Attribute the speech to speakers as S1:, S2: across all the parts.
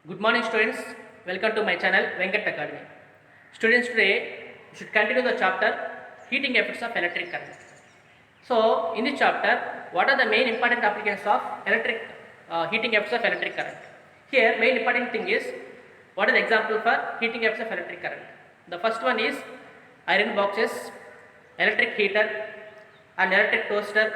S1: Good morning, students. Welcome to my channel Venkat Academy. Students, today we should continue the chapter heating effects of electric current. So, in this chapter, what are the main important applications of electric heating effects of electric current? Here, main important thing is what are the example for heating effects of electric current? The first one is iron boxes, electric heater, and electric toaster,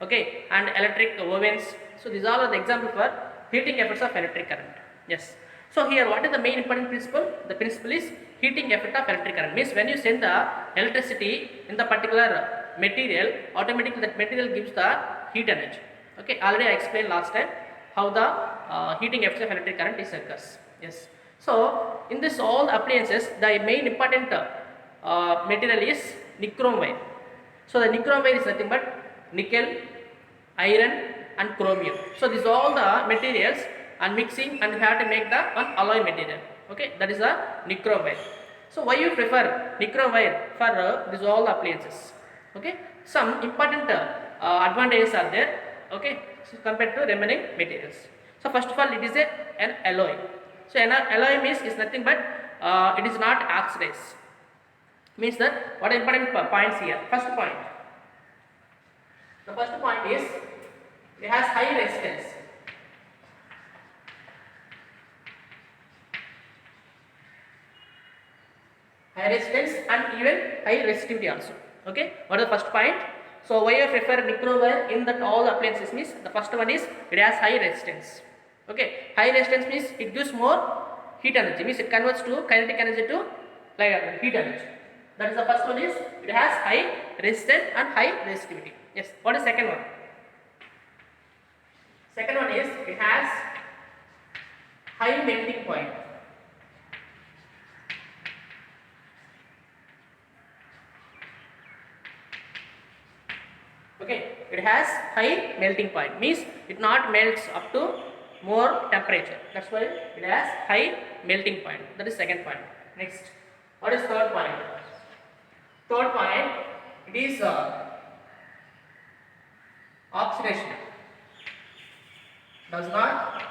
S1: okay, and electric ovens. So these all are the example for heating effects of electric current. Yes. So here, what is the main important principle? The principle is heating effect of electric current. Means when you send the electricity in the particular material, automatically that material gives the heat energy. Okay. Already I explained last time how the heating effects of electric current is occurs. Yes. So in this all appliances, the main important material is nichrome wire. So the nichrome wire is nothing but nickel, iron and chromium. So these all the materials and mixing, and we have to make the one alloy material. Okay, that is the nichrome wire. So why you prefer nichrome wire for these all the appliances? Okay, some important advantages are there. Okay, so compared to remaining materials. So first of all, it is an alloy. So an alloy means is nothing but it is not oxidized. Means that what are important points here? First point. The first point is it has high resistance. High resistance and even high resistivity also. Okay, what is the first point? So why you prefer nichrome wire in that all appliances means the first one is it has high resistance. Okay, high resistance means it gives more heat energy, means it converts to kinetic energy to like heat energy. That is the first one is it has high resistance and high resistivity. Yes, what is second one? Second one is it has high melting point. Okay, it has high melting point, means it not melts up to more temperature. That's why it has high melting point. That is second point. Next, what is third point? Third point, it is oxidation. Does not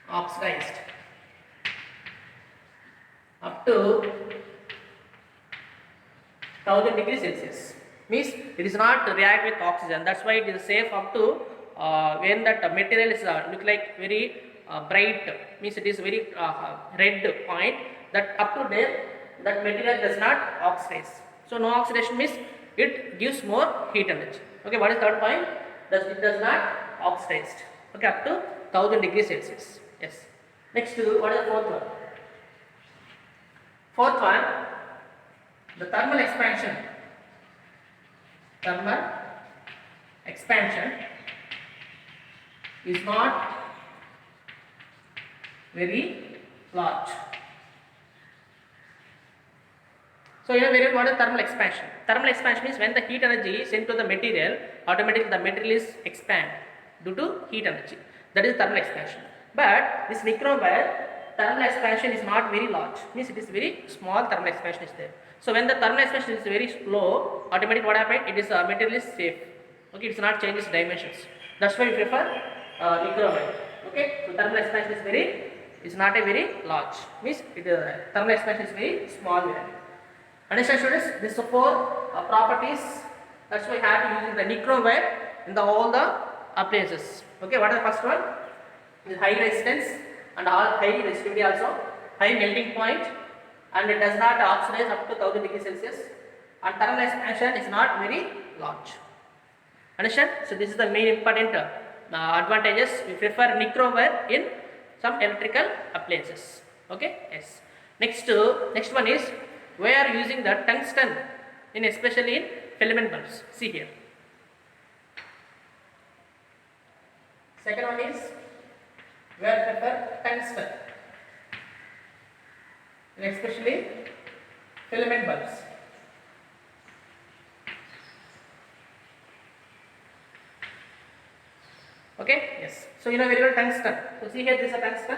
S1: oxidized up to 1000 degrees Celsius. Means it is not react with oxygen. That's why it is safe up to when that material is look like very bright. Means it is very red point. That up to there, that material does not oxidize. So no oxidation means it gives more heat energy. Okay, what is third point? It does not oxidized. Okay, up to 1000 degrees Celsius. Yes. Next, what is the fourth one? Fourth one, the thermal expansion. Thermal expansion is not very large. So you know very what is thermal expansion? Thermal expansion means when the heat energy is sent to the material, automatically the material is expand due to heat energy. That is thermal expansion. But this nichrome wire, thermal expansion is not very large. Means it is very small thermal expansion is there. So when the thermal expansion is very slow, automatically what happens? It is material is safe. Okay, it's not changes dimensions. That's why we prefer nichrome wire. Okay, so thermal expansion is not a very large. Means thermal expansion is very small wire. Understand, students? These are four properties. That's why we have to use the nichrome wire in all the appliances. Okay, what is the first one? Is high resistance and all high resistivity also, high melting point, and it does not oxidize up to 1000 degrees Celsius, and thermal expansion is not very large. Understand? So this is the main important advantages. We prefer nichrome wire in some electrical appliances. Okay? Yes. Next one is we are using the tungsten in especially in filament bulbs. See here. Second one is we are prefer tungsten in especially filament bulbs. Okay, yes. So you know very well tungsten. So see here, this is a tungsten.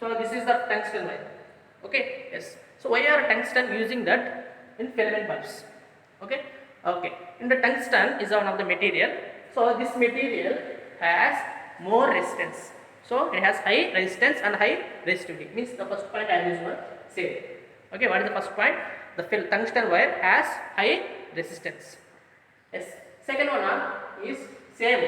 S1: So this is the tungsten wire. Okay, yes. So why are tungsten using that in filament bulbs? Okay, okay. In the tungsten is one of the material. So this material has more resistance. So it has high resistance and high resistivity. Means the first point as usual same. Okay, what is the first point? The tungsten wire has high resistance. Yes. Second one is same.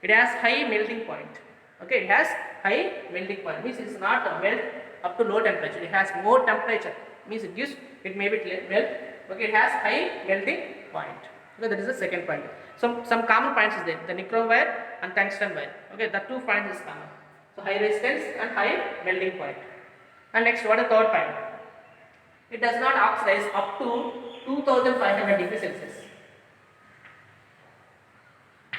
S1: It has high melting point. Okay, it has high melting point. Means it is not melt up to low temperature. It has more temperature. Means it may be melt. Okay, it has high melting point. Okay, that is the second point. Some common points is there. The nichrome wire and tungsten wire. Okay, the 2 points is common. So high resistance and high melting point. And next, what is the third point? It does not oxidize up to 2500 degrees Celsius.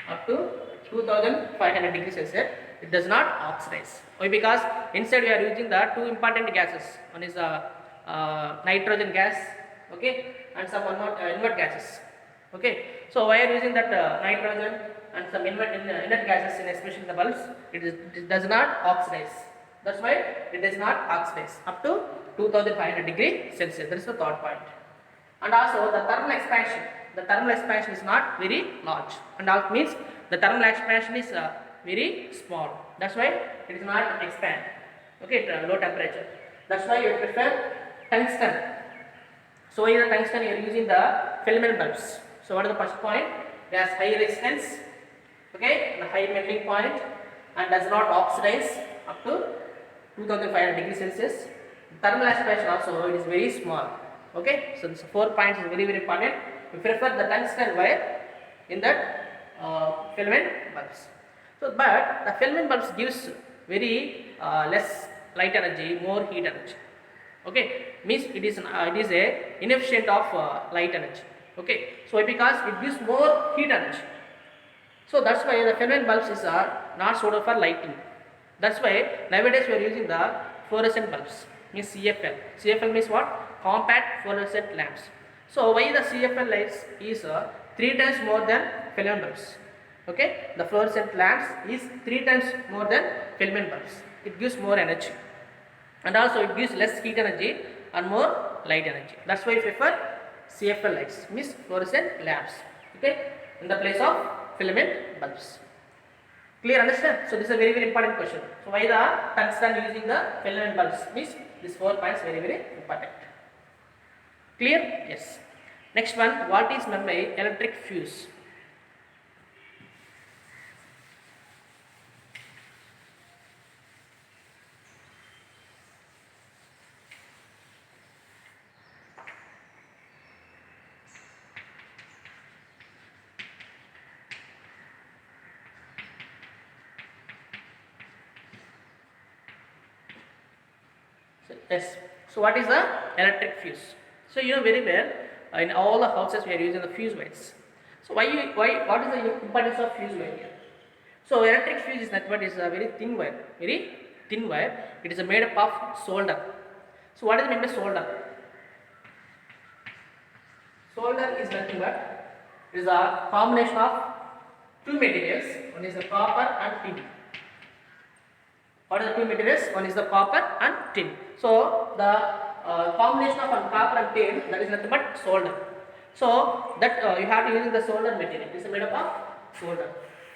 S1: Up to 2500 degrees Celsius, it does not oxidize. Why? Because inside we are using the 2 important gases. One is nitrogen gas, okay, and some inert gases. Okay, so why are using that nitrogen and some inert gases in especially the bulbs? It does not oxidize. That's why it does not oxidize up to 2500 degrees Celsius. That is the third point. And also the thermal expansion. The thermal expansion is not very large, and also means the thermal expansion is very small. That's why it is not expand. Okay, at low temperature. That's why you prefer tungsten. So in the tungsten you are using the filament bulbs. So what is the first point? It has high resistance, okay, and high melting point, and does not oxidize up to 2500 degrees Celsius. Thermal expansion also it is very small. Okay, so this 4 points is very important. We prefer the tungsten wire in that filament bulbs. So, but the filament bulbs gives very less light energy, more heat energy. Okay, means it is a inefficient of light energy. Okay, so because it gives more heat energy, so that's why the filament bulbs is not suitable for lighting. That's why nowadays we are using the fluorescent bulbs. Means CFL. CFL means what? Compact fluorescent lamps. So why the CFL lights is 3 times more than filament bulbs. Okay, the fluorescent lamps is 3 times more than filament bulbs. It gives more energy, and also it gives less heat energy and more light energy. That's why we prefer CFL lights, means fluorescent lamps. Okay, in the place of filament bulbs. Clear, understand? So this is a very important question. So why the tungsten using the filament bulbs? Means these 4 points very important. Clear? Yes. Next one, what is meant by electric fuse? Yes. So what is the electric fuse? So you know very well, in all the houses we are using the fuse wires. So what is the importance of fuse wire here? So electric fuse is nothing but is a very thin wire. It is made up of solder. So what is meant by solder? Solder is nothing but it is a combination of 2 materials. One is the copper and tin. What are the 2 materials? One is the copper and tin. So the combination of copper and tin, that is nothing but solder. So that you have to use the solder material. It is made up of solder.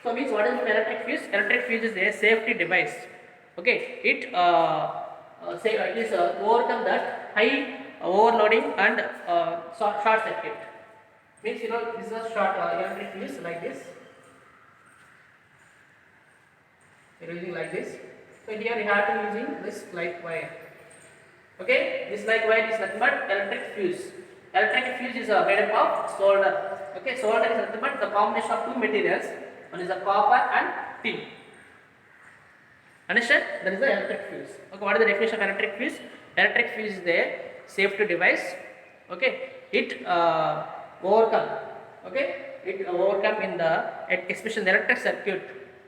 S1: So means what is electric fuse? Electric fuse is a safety device. Okay, it is overcome that high overloading and short circuit. Means you know this is a short electric fuse like this. You are using like this. So here you have to using this like wire. Okay, this like wire is nothing but electric fuse. Electric fuse is made up of solder. Okay, solder is nothing but the combination of 2 materials. One is the copper and tin. Understand? That is the electric fuse. Okay, what is the definition of electric fuse? Electric fuse is the safety device. Okay, it overcome. Okay, it overcome in the especially the electric circuit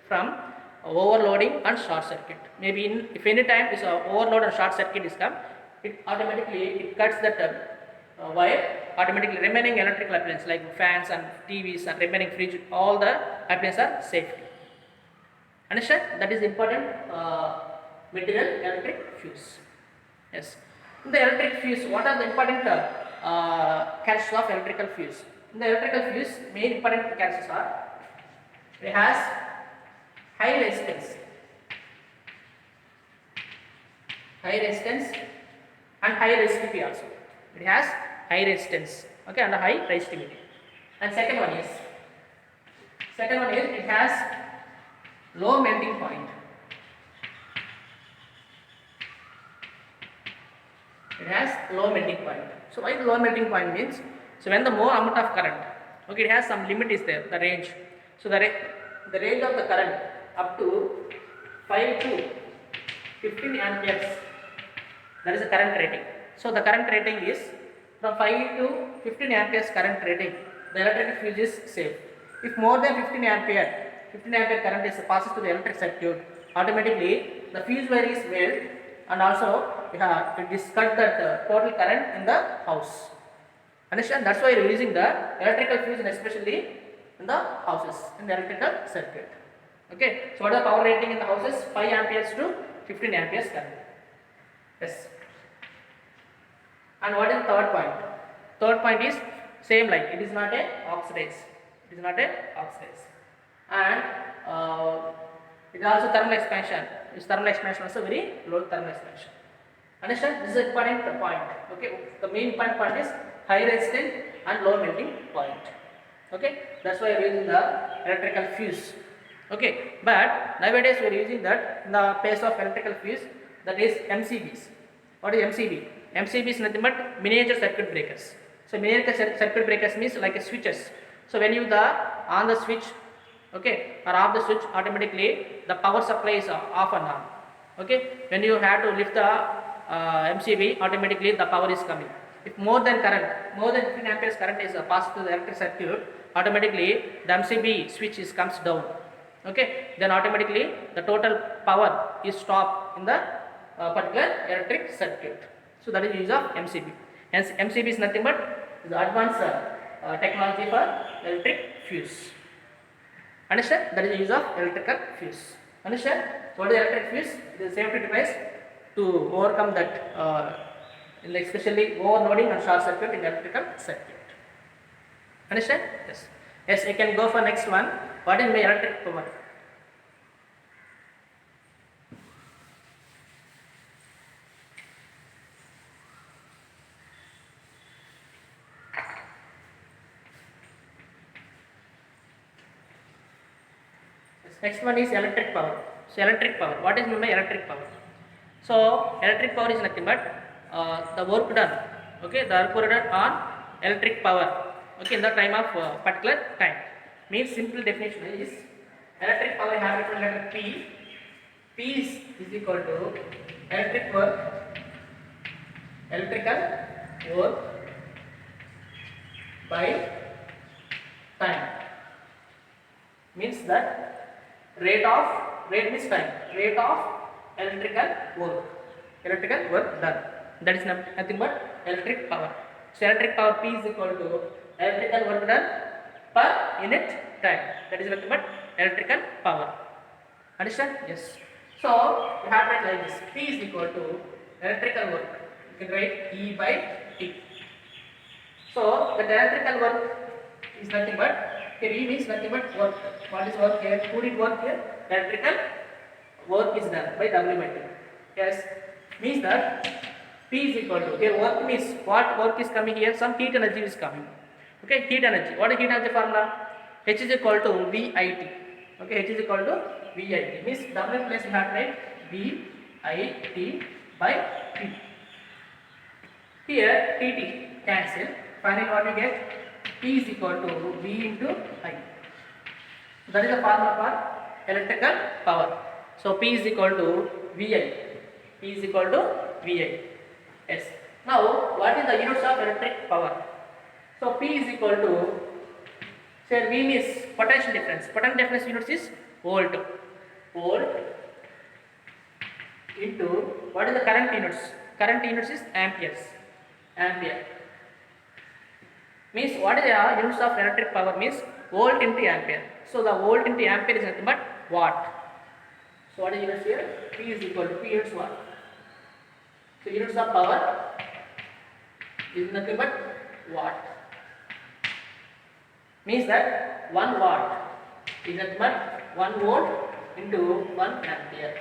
S1: from overloading and short circuit. Maybe if any time this overload and short circuit is come, it automatically cuts that wire. Automatically remaining electrical appliances like fans and TVs and remaining fridge, all the appliances are safety. Understand? That is important material electric fuse. Yes. In the electric fuse, what are the important characteristics of electrical fuse? In the electrical fuse, main important characteristics are it has high resistance, and high resistivity also. It has high resistance, okay, and high resistivity. And second one is it has low melting point. It has low melting point. So why the low melting point means? So when the more amount of current, okay, it has some limit is there, the range. So the range of the current up to 5 to 15 amperes, that is the current rating. So the current rating is from 5 to 15 amperes current rating, the electric fuse is safe. If more than 15 ampere current is passes to the electric circuit, automatically the fuse wire is welded, and also it is cut that total current in the house. Understand? That's why you are using the electrical fuse, and especially in the houses, in the electrical circuit. Okay. So what is the power rating in the houses? 5 amperes to 15 amperes current. Yes. And what is the third point? Third point is same, like it is not a oxidize. It is not a oxidize. And it is also thermal expansion. Its thermal expansion also very low thermal expansion. Understand? This is an important point. Okay. The main important point is high resistance and low melting point. Okay. That's why we are using the electrical fuse. Okay. But nowadays we are using that in the place of electrical fuse, that is MCBs. What is MCB? MCB is nothing but miniature circuit breakers. So miniature circuit breakers means like a switches. So when you on the switch, okay, or off the switch, automatically the power supply is off and on. Okay. When you have to lift the MCB, automatically the power is coming. If more than 15 amperes current is passed to the electric circuit, automatically the MCB switch comes down. Okay. Then automatically the total power is stopped in the particular electric circuit. So that is the use of MCB. Hence MCB is nothing but the advanced technology for electric fuse. Understand? That is the use of electrical fuse. Understand? So what is electric fuse? It is a safety device to overcome that, especially overloading and short circuit in electrical circuit. Understand? Yes. Yes, I can go for next one. What is my electric power? Next one is electric power. So electric power. What is meant by electric power? So electric power is nothing but the work done. Okay, the work done on electric power. Okay, in the time of particular time. Means simple definition is electric power have written letter P. P is equal to electrical work by time. Means that rate means time, rate of electrical work done. That is nothing but electric power. So electric power P is equal to electrical work done per unit time. That is nothing but electrical power. Understand? Yes. So you have to write like this: P is equal to electrical work. You can write E by T. So the electrical work is nothing but, here E means nothing but work. What is work here? Who did work here? Electrical work is done by W by T. Yes, means that P is equal to, here work means what work is coming here? Some heat energy is coming. Okay, heat energy. What is heat energy formula? H is equal to VIT. Okay, H is equal to VIT. Means W place you have to write VIT by T. Here TT cancel. Finally what you get? P is equal to V into I. That is the formula for electrical power. So P is equal to VI. P is equal to VI. Yes. Now what is the units of electric power? So P is equal to, say V is potential difference. Potential difference units is volt. Volt into, what is the current units? Current units is amperes. Ampere. Means what is the units of electric power means volt into ampere. So the volt into ampere is nothing but watt. So what is units here? P is equal to P units what? So units of power is nothing but watt. Means that 1 watt is nothing but 1 volt into 1 ampere.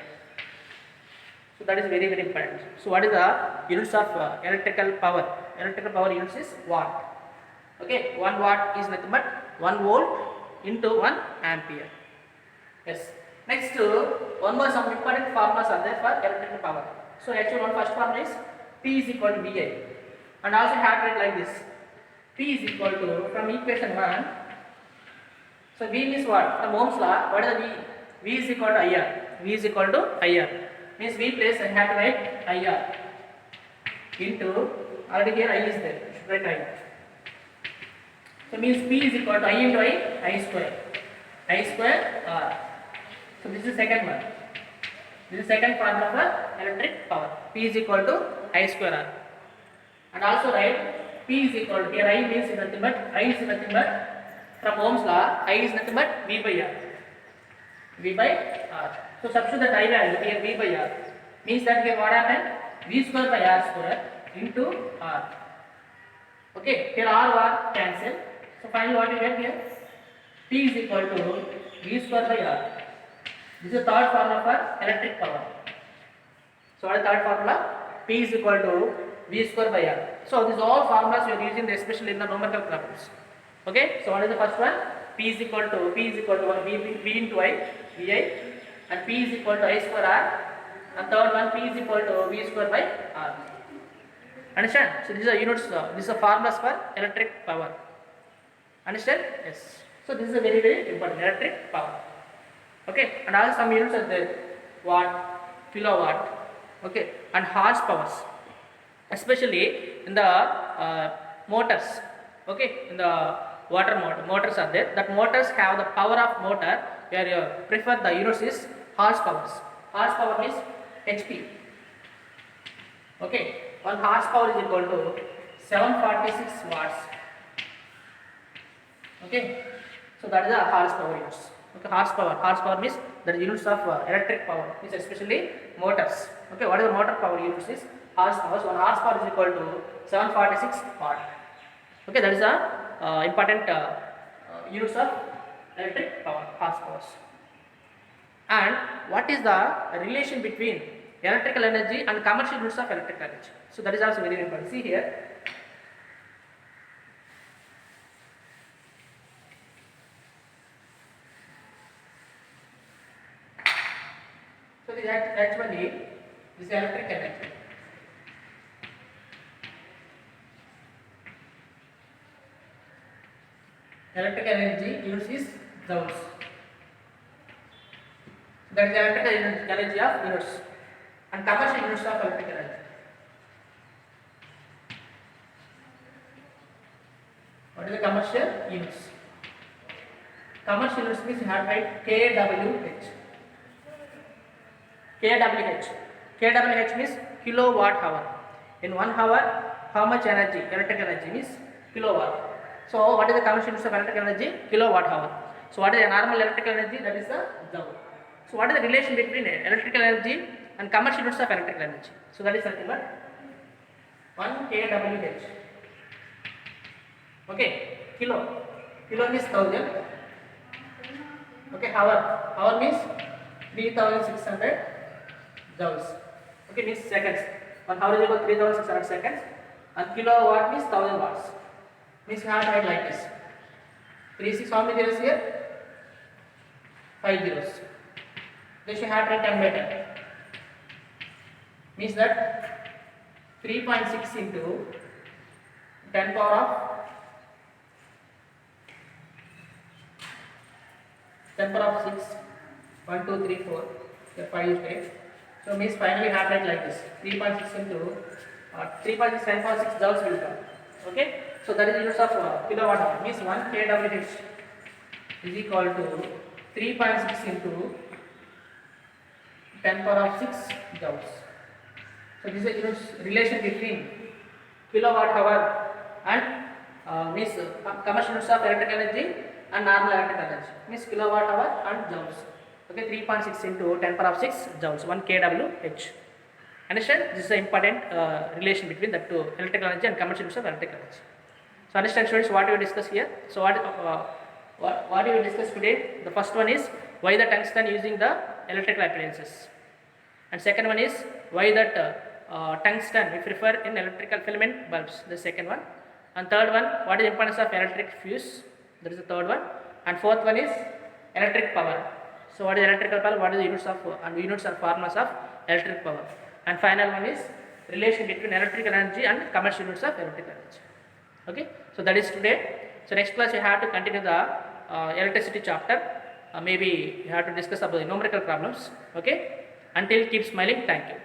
S1: So that is very important. So what is the units of electrical power? Electrical power units is watt. Okay, 1 watt is nothing but 1 volt into 1 ampere. Yes. Next, one more some important formulas are there for electrical power. So actually one first formula is P is equal to VI, and also have to write like this. P is equal to, from equation 1. So V means what? From Ohm's law, what is the V? V is equal to IR. V is equal to IR. Means V place I have to write IR into, already here I is there. You should write I. So means P is equal to I into I square. I square R. So this is second one. This is second formula for electric power. P is equal to I square R. And also write P is equal to, here I means nothing but, I is nothing but, from Ohm's law, I is nothing but V by R. V by R. So substitute that I value here V by R. Means that here what happened? V square by R square into R. Okay, here R cancel. So finally what you get here? P is equal to V square by R. This is the third formula for electric power. So what is the third formula? P is equal to V square by R. So these all formulas we are using especially in the numerical problems. Okay, so what is the first one? P is equal to V into I, Vi, and P is equal to I square R, and third one P is equal to V square by R. Understand? So these are units, these are formulas for electric power. Understand? Yes. So this is a very important electric power. Okay, and also some units are there, watt, kilowatt, okay, and horsepowers, especially in the motors. Okay, in the water motors are there. That motors have the power of motor where you prefer the units is horsepowers. Horsepower means HP. Okay, 1 horsepower is equal to 746 watts. Okay, so that is the horsepower units. Okay, horsepower means the units of electric power, means especially motors. Okay, what is the motor power units is horsepower. So 1 horsepower is equal to 746 watt. Okay, that is the important units of electric power, horsepowers. And what is the relation between electrical energy and commercial units of electrical energy? So that is also very important. See here. So this actually this electric energy. Electric energy units is joules. That is the electrical energy of units, and commercial units of electric energy. What is the commercial units? Commercial units means you have to write kWh. kWh. kWh means kilowatt hour. In 1 hour, how much energy? Electric energy means kilowatt. So what is the commercial units of electric energy? Kilowatt hour. So what is the normal electrical energy? That is the joule. So what is the relation between electrical energy and commercial units of electrical energy? So that is nothing but 1 kWh. Okay, kilo means 1000. Okay, hour means 3600 joules. Okay, means seconds. 1 hour is equal to 3600 seconds, and kilowatt means 1000 watts. Means you have to write like this. 36, how many zeros here? 5 zeros. Then you have to write 10 by 10. Means that 3.6 into 10 power of 6. 1, 2, 3, 4. Here 5 is right. So means finally have to write like this. 3.6 into 3.6 10 power 6 joules will come. Okay. So that is units of kilowatt hour. Means 1 kWh is equal to 3.6 into 10 power of 6 joules. So this is units relation between kilowatt hour and means commercial units of electric energy and normal electric energy. Means kilowatt hour and joules. Okay, 3.6 into 10 power of 6 joules, 1 kWh. Understand? This is an important relation between the two, electrical energy and commercial use of electrical energy. So understand students what we discuss here. So what we will discuss today, the first one is why the tungsten using the electrical appliances, and second one is why that tungsten we prefer in electrical filament bulbs, the second one, and third one what is the importance of electric fuse, that is the third one, and fourth one is electric power. So what is electrical power, what is the units of and units or formulas of electric power, and final one is relation between electrical energy and commercial units of electrical energy. Okay, so that is today. So next class you have to continue the electricity chapter. Maybe you have to discuss about the numerical problems. Okay, until keep smiling. Thank you.